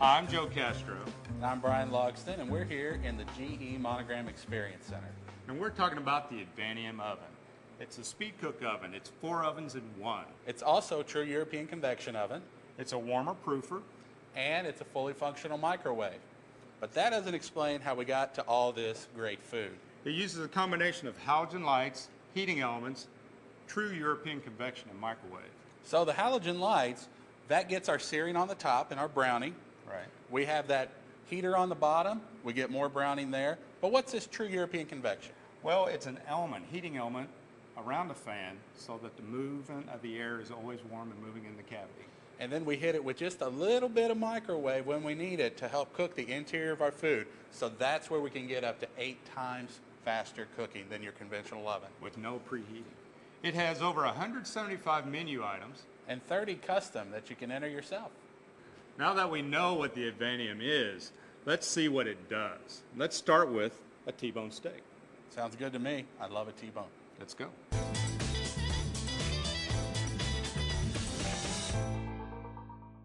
I'm Joe Castro. And I'm Brian Logsdon, and we're here in the GE Monogram Experience Center. And we're talking about the Advantium oven. It's a Speedcook oven. It's 4 ovens in one. It's also a true European convection oven. It's a warmer proofer. And it's a fully functional microwave. But that doesn't explain how we got to all this great food. It uses a combination of halogen lights, heating elements, true European convection, and microwave. So the halogen lights, that gets our searing on the top and our browning. Right. We have that heater on the bottom. We get more browning there. But what's this true European convection? Well, it's an element, heating element, around the fan so that the movement of the air is always warm and moving in the cavity. And then we hit it with just a little bit of microwave when we need it to help cook the interior of our food. So that's where we can get up to 8 times faster cooking than your conventional oven. With no preheating. It has over 175 menu items. And 30 custom that you can enter yourself. Now that we know what the Advantium is, let's see what it does. Let's start with a T-bone steak. Sounds good to me. I love a T-bone. Let's go.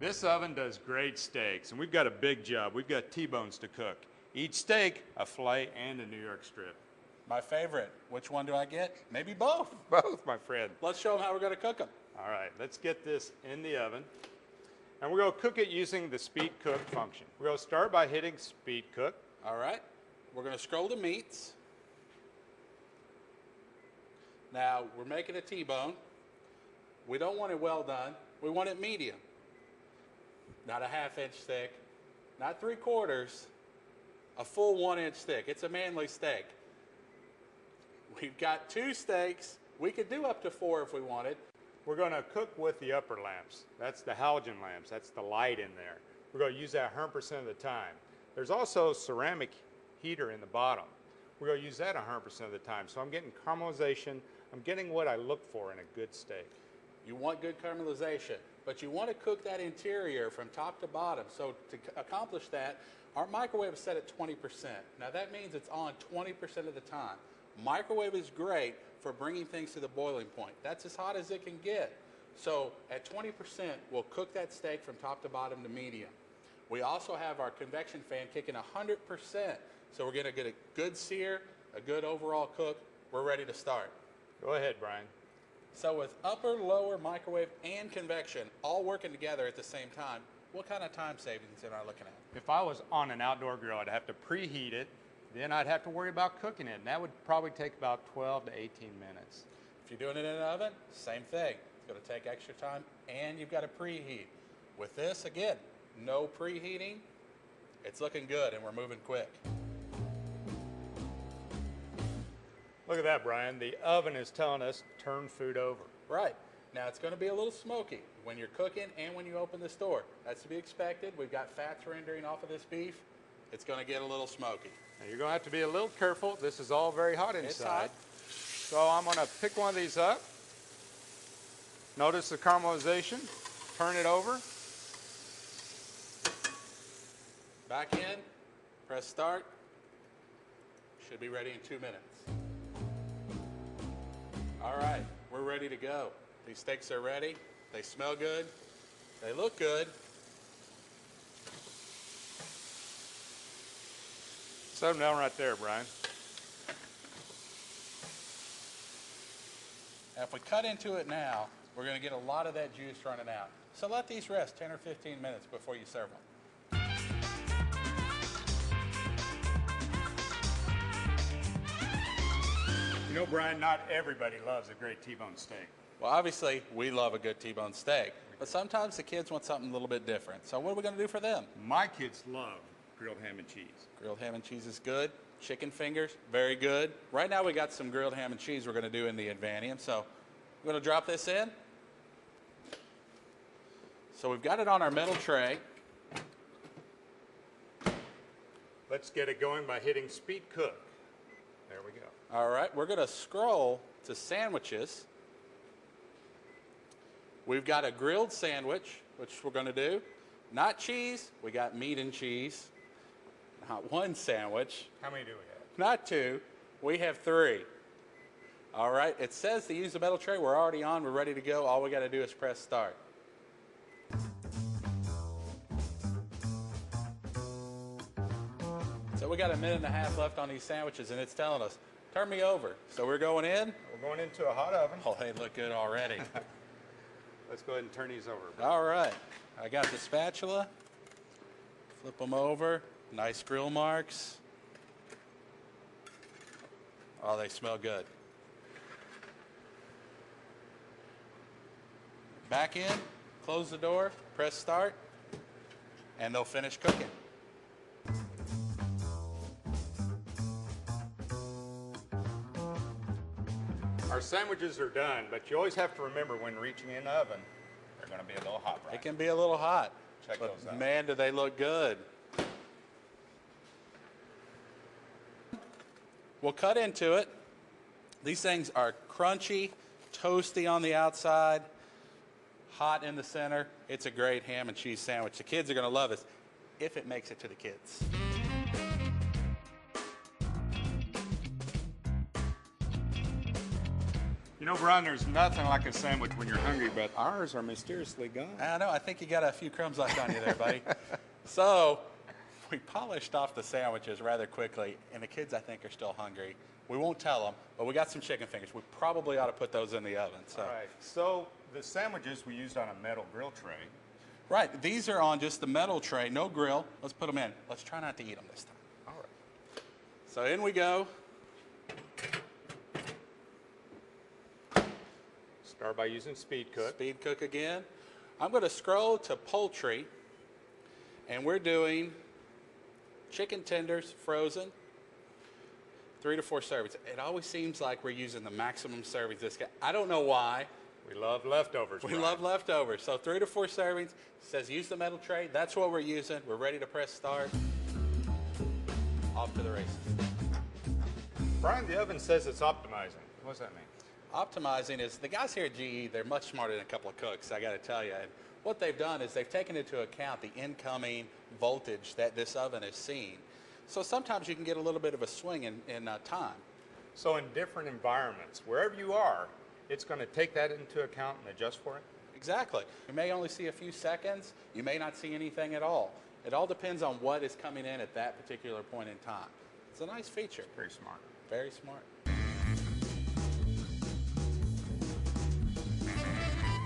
This oven does great steaks, and we've got a big job. We've got T-bones to cook. Each steak, a filet and a New York strip. My favorite. Which one do I get? Maybe both. Both, my friend. Let's show them how we're going to cook them. All right, let's get this in the oven. And we're going to cook it using the Speedcook function. We're going to start by hitting Speedcook. All right. We're going to scroll to meats. Now, we're making a T-bone. We don't want it well done. We want it medium. Not a half-inch thick, not 3/4, a full 1-inch thick. It's a manly steak. We've got 2 steaks. We could do up to 4 if we wanted. We're going to cook with the upper lamps. That's the halogen lamps. That's the light in there. We're going to use that 100% of the time. There's also a ceramic heater in the bottom. We're going to use that 100% of the time. So I'm getting caramelization. I'm getting what I look for in a good steak. You want good caramelization, but you want to cook that interior from top to bottom. So to accomplish that, our microwave is set at 20%. Now that means it's on 20% of the time. Microwave is great for bringing things to the boiling point. That's as hot as it can get. So at 20%, we'll cook that steak from top to bottom to medium. We also have our convection fan kicking 100%. So we're going to get a good sear, a good overall cook. We're ready to start. Go ahead, Brian. So with upper, lower, microwave, and convection all working together at the same time, what kind of time savings am I looking at? If I was on an outdoor grill, I'd have to preheat it. Then I'd have to worry about cooking it, and that would probably take about 12 to 18 minutes. If you're doing it in an oven, same thing. It's going to take extra time, and you've got to preheat. With this, again, no preheating. It's looking good, and we're moving quick. Look at that, Brian. The oven is telling us to turn food over. Right. Now, it's going to be a little smoky when you're cooking and when you open this door. That's to be expected. We've got fats rendering off of this beef. It's going to get a little smoky. Now you're going to have to be a little careful. This is all very hot inside. It's hot. So I'm going to pick one of these up. Notice the caramelization. Turn it over. Back in. Press start. Should be ready in 2 minutes. All right, we're ready to go. These steaks are ready. They smell good. They look good. Set them down right there, Brian. Now, if we cut into it now, we're going to get a lot of that juice running out. So let these rest 10 or 15 minutes before you serve them. You know, Brian, not everybody loves a great T-bone steak. Well, obviously, we love a good T-bone steak, but sometimes the kids want something a little bit different. So what are we going to do for them? My kids love grilled ham and cheese. Grilled ham and cheese is good. Chicken fingers, very good. Right now we got some grilled ham and cheese we're going to do in the Advantium. So we're going to drop this in. So we've got it on our metal tray. Let's get it going by hitting Speedcook. There we go. All right, we're going to scroll to sandwiches. We've got a grilled sandwich, which we're going to do. Not cheese, we got meat and cheese. Not one sandwich. How many do we have? Not 2, we have 3. All right, it says to use the metal tray. We're already on, we're ready to go. All we got to do is press start. So we got a minute and a half left on these sandwiches, and it's telling us, turn me over. So we're going in. We're going into a hot oven. Oh, they look good already. Let's go ahead and turn these over. All right. I got the spatula. Flip them over. Nice grill marks. Oh, they smell good. Back in, close the door, press start, and they'll finish cooking. Our sandwiches are done, but you always have to remember when reaching in the oven, they're going to be a little hot, right? It can be a little hot. Check but those out. Man, do they look good. We'll cut into it. These things are crunchy, toasty on the outside, hot in the center. It's a great ham and cheese sandwich. The kids are going to love this if it makes it to the kids. You know, Brian, there's nothing like a sandwich when you're hungry, but ours are mysteriously gone. I know. I think you got a few crumbs left on you there, buddy. So we polished off the sandwiches rather quickly, and the kids, I think, are still hungry. We won't tell them, but we got some chicken fingers. We probably ought to put those in the oven. So. All right. So the sandwiches we used on a metal grill tray. Right. These are on just the metal tray, no grill. Let's put them in. Let's try not to eat them this time. All right. So in we go. Start by using Speedcook. Speedcook again. I'm going to scroll to poultry, and we're doing chicken tenders frozen, 3 to 4 servings. It always seems like we're using the maximum servings. I don't know why. We love leftovers. We Brian. love leftovers. So 3 to 4 servings. It says use the metal tray. That's what we're using. We're ready to press start. Off to the races. Brian, the oven says it's optimizing. What does that mean? Optimizing is, the guys here at GE, they're much smarter than a couple of cooks, I got to tell you. And what they've done is they've taken into account the incoming voltage that this oven is seeing. So sometimes you can get a little bit of a swing in time. So in different environments, wherever you are, it's going to take that into account and adjust for it? Exactly. You may only see a few seconds. You may not see anything at all. It all depends on what is coming in at that particular point in time. It's a nice feature. Very smart. Very smart.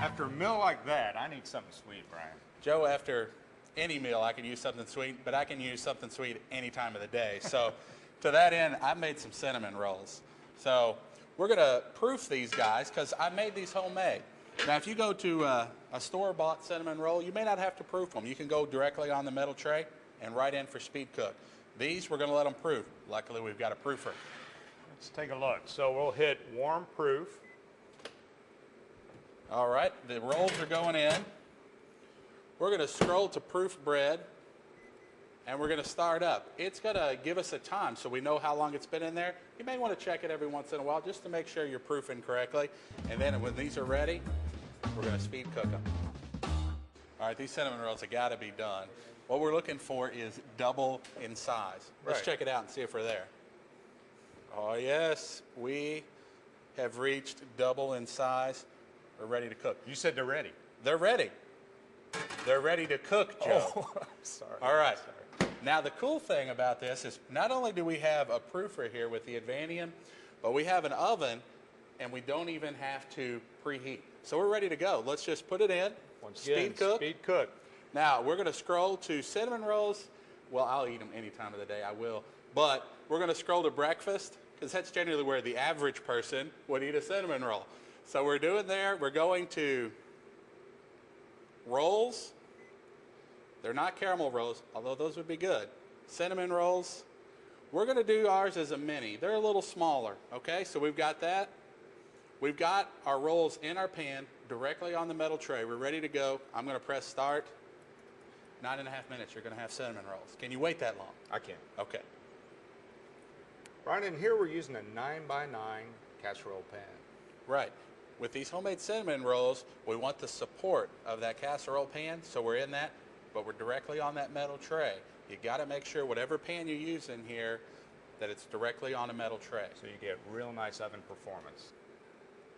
After a meal like that, I need something sweet, Brian. Joe, after any meal, I can use something sweet, but I can use something sweet any time of the day. So to that end, I made some cinnamon rolls. So we're going to proof these guys because I made these homemade. Now, if you go to a store-bought cinnamon roll, you may not have to proof them. You can go directly on the metal tray and right in for Speedcook. These, we're going to let them proof. Luckily, we've got a proofer. Let's take a look. So we'll hit warm proof. All right, the rolls are going in. We're going to scroll to proof bread, and we're going to start up. It's going to give us a time so we know how long it's been in there. You may want to check it every once in a while just to make sure you're proofing correctly. And then when these are ready, we're going to speed cook them. All right, these cinnamon rolls have got to be done. What we're looking for is double in size. Let's check it out and see if we're there. Oh, yes, we have reached double in size. We're ready to cook. You said they're ready. They're ready. They're ready to cook, Joe. Oh, I'm sorry. All right. Now, the cool thing about this is not only do we have a proofer here with the Advantium, but we have an oven, and we don't even have to preheat. So we're ready to go. Let's just put it in. Speed cook. Speed cook. Now, we're going to scroll to cinnamon rolls. Well, I'll eat them any time of the day. I will. But we're going to scroll to breakfast because that's generally where the average person would eat a cinnamon roll. So we're doing there. We're going to rolls. They're not caramel rolls, although those would be good. Cinnamon rolls. We're going to do ours as a mini. They're a little smaller, okay? So we've got that. We've got our rolls in our pan directly on the metal tray. We're ready to go. I'm going to press start. 9.5 minutes, you're going to have cinnamon rolls. Can you wait that long? I can. Okay. Right in here, we're using a 9x9 casserole pan. Right. With these homemade cinnamon rolls, we want the support of that casserole pan, so we're in that, but we're directly on that metal tray. You got to make sure whatever pan you use in here, that it's directly on a metal tray. So you get real nice oven performance.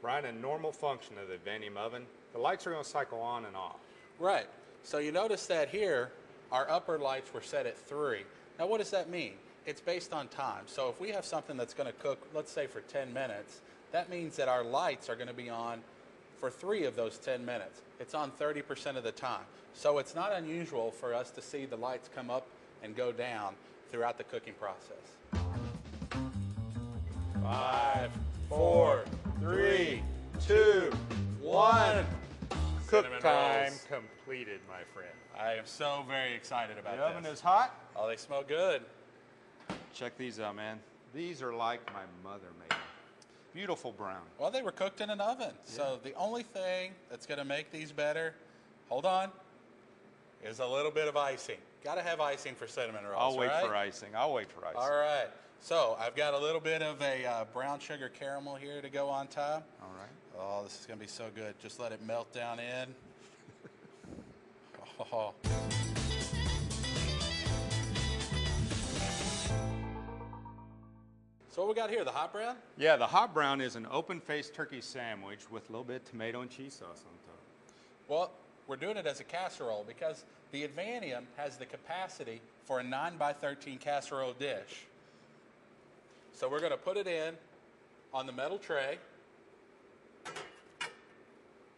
Brian, in normal function of the Advantium oven, the lights are going to cycle on and off. Right. So you notice that here, our upper lights were set at 3. Now what does that mean? it's based on time. So if we have something that's going to cook, let's say for 10 minutes, that means that our lights are going to be on for 3 of those 10 minutes. It's on 30% of the time. So it's not unusual for us to see the lights come up and go down throughout the cooking process. 5, 4, 3, 2, 1. Cook Cinnamon time rolls. completed, my friend. I am so very excited about The oven this. is hot. Oh, they smell good. Check these out, man. These are like my mother made them. Beautiful brown. Well, they were cooked in an oven. So the only thing that's going to make these better, hold on, is a little bit of icing. Got to have icing for cinnamon rolls, I'll wait right? for icing. I'll wait for icing. All right. So I've got a little bit of a brown sugar caramel here to go on top. All right. Oh, this is going to be so good. Just let it melt down in. Oh. So what we got here, the hot brown? Yeah, the hot brown is an open-faced turkey sandwich with a little bit of tomato and cheese sauce on top. Well, we're doing it as a casserole because the Advantium has the capacity for a 9x13 casserole dish. So we're going to put it in on the metal tray.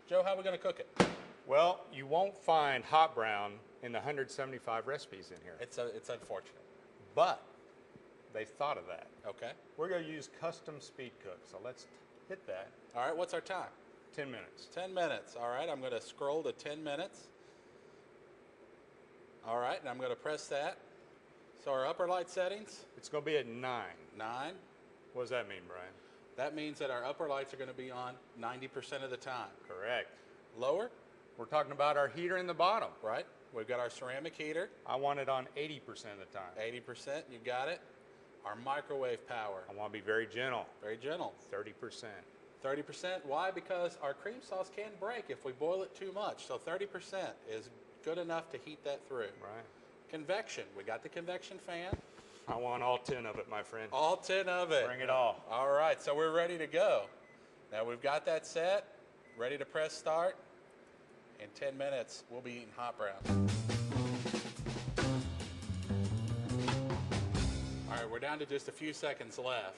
Joe, how are we going to cook it? Well, you won't find hot brown in the 175 recipes in here, It's unfortunate. but they thought of that. Okay. We're going to use custom Speedcook, so let's hit that. All right, what's our time? 10 minutes. 10 minutes. All right, I'm going to scroll to 10 minutes. All right, and I'm going to press that. So our upper light settings, It's going to be at 9. 9. What does that mean, Brian? That means that our upper lights are going to be on 90% of the time. Correct. Lower, We're talking about our heater in the bottom. right? We've got our ceramic heater, I want it on 80% of the time. 80%, you got it. Our microwave power, I want to be very gentle, very gentle, 30%. 30%. Why? Because our cream sauce can break if we boil it too much. So 30% is good enough to heat that through. Right. Convection, we got the convection fan. I want all 10 of it, my friend. All 10 of it. Bring it all. All right, so we're ready to go. Now we've got that set, ready to press start. In 10 minutes, we'll be eating hot brown. All right, we're down to just a few seconds left.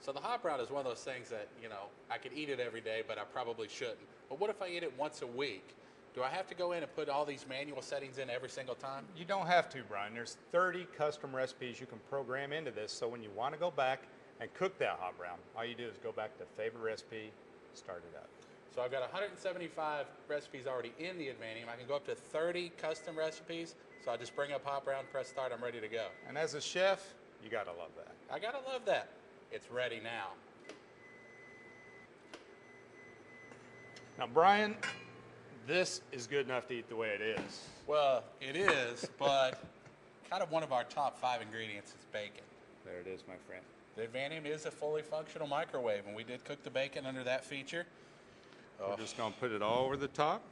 So the hot brown is one of those things that, you know, I could eat it every day, but I probably shouldn't. But what if I eat it once a week? Do I have to go in and put all these manual settings in every single time? You don't have to, Brian. There's 30 custom recipes you can program into this, so when you want to go back and cook that hot brown, all you do is go back to favorite recipe, start it up. So I've got 175 recipes already in the Advantium. I can go up to 30 custom recipes. So I just bring up hot brown, press start, I'm ready to go. And as a chef, you got to love that. I gotta love that. It's ready now. Now, Brian, this is good enough to eat the way it is. Well, it is, but kind of one of our top 5 ingredients is bacon. There it is, my friend. The Advantium is a fully functional microwave, and we did cook the bacon under that feature. We're just going to put it all over the top.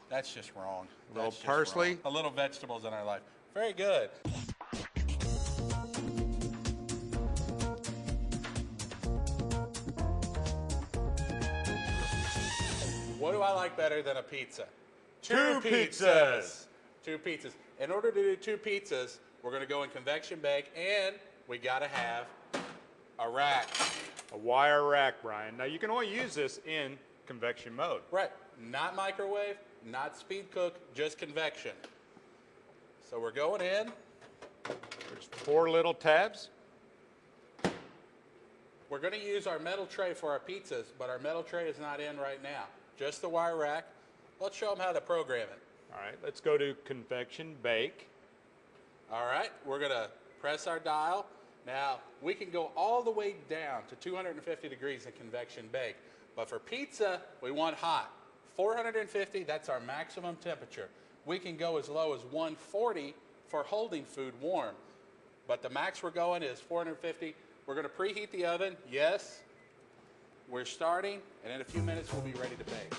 That's just wrong. A little That's just parsley. wrong. A little vegetables in our life. Very good. What do I like better than a pizza? Two pizzas. 2 pizzas. In order to do 2 pizzas, we're going to go in convection bake, and we got to have a rack. A wire rack, Brian. Now, you can only use this in convection mode. Right. Not microwave, not speed cook, just convection. So we're going in. There's 4 little tabs. We're going to use our metal tray for our pizzas, but our metal tray is not in right now. Just the wire rack. Let's show them how to program it. All right, let's go to convection bake. All right, we're going to press our dial. Now, we can go all the way down to 250 degrees in convection bake. But for pizza, we want hot. 450, that's our maximum temperature. We can go as low as 140 for holding food warm. But the max we're going is 450. We're going to preheat the oven, yes. We're starting, and in a few minutes we'll be ready to bake.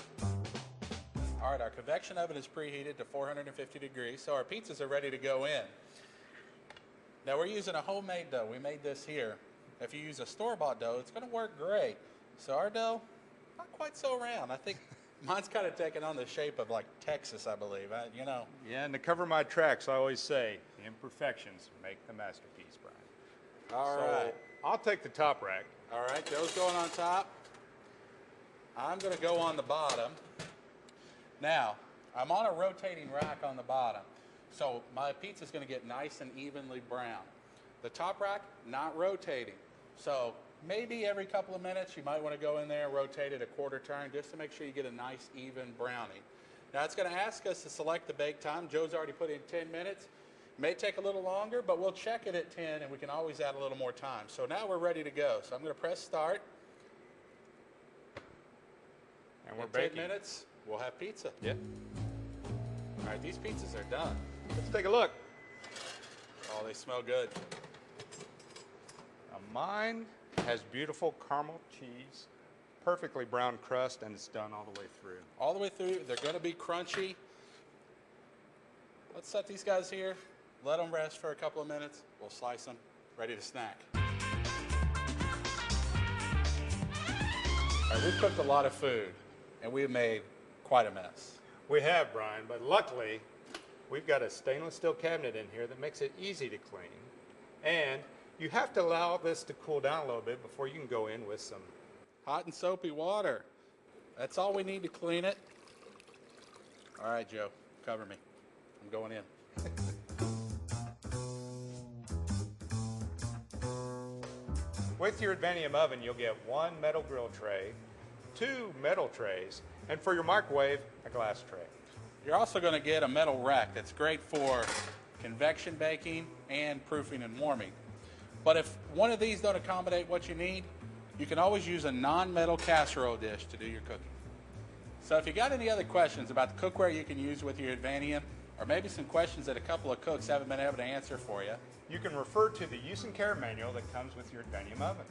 All right, our convection oven is preheated to 450 degrees, so our pizzas are ready to go in. Now we're using a homemade dough. We made this here. If you use a store-bought dough, it's going to work great. So our dough, not quite so round. I think mine's kind of taking on the shape of like Texas, I believe. You know. Yeah, and to cover my tracks, I always say, the imperfections make the masterpiece, Brian. All So right. I'll take the top rack. All right, Joe's going on top. I'm going to go on the bottom. Now, I'm on a rotating rack on the bottom, so my pizza's going to get nice and evenly brown. The top rack, not rotating. So maybe every couple of minutes you might want to go in there and rotate it a quarter turn just to make sure you get a nice even browning. Now it's going to ask us to select the bake time. Joe's already put in 10 minutes. It may take a little longer, but we'll check it at 10 and we can always add a little more time. So now we're ready to go. So I'm going to press start. And we're In baking. 10 minutes, we'll have pizza. Yep. All right, these pizzas are done. Let's take a look. Oh, they smell good. Now mine has beautiful caramel cheese, perfectly brown crust, and it's done all the way through. All the way through, they're going to be crunchy. Let's set these guys here, let them rest for a couple of minutes. We'll slice them, ready to snack. All right, we've cooked a lot of food, and we've made quite a mess. We have, Brian, but luckily we've got a stainless steel cabinet in here that makes it easy to clean. And you have to allow this to cool down a little bit before you can go in with some. Hot and soapy water. That's all we need to clean it. All right, Joe, cover me. I'm going in. With your Advantium oven, you'll get 1 metal grill tray, 2 metal trays, and for your microwave, a glass tray. You're also going to get a metal rack that's great for convection baking and proofing and warming. But if one of these don't accommodate what you need, you can always use a non-metal casserole dish to do your cooking. So if you got any other questions about the cookware you can use with your Advantium, or maybe some questions that a couple of cooks haven't been able to answer for you, You can refer to the use and care manual that comes with your Advantium oven.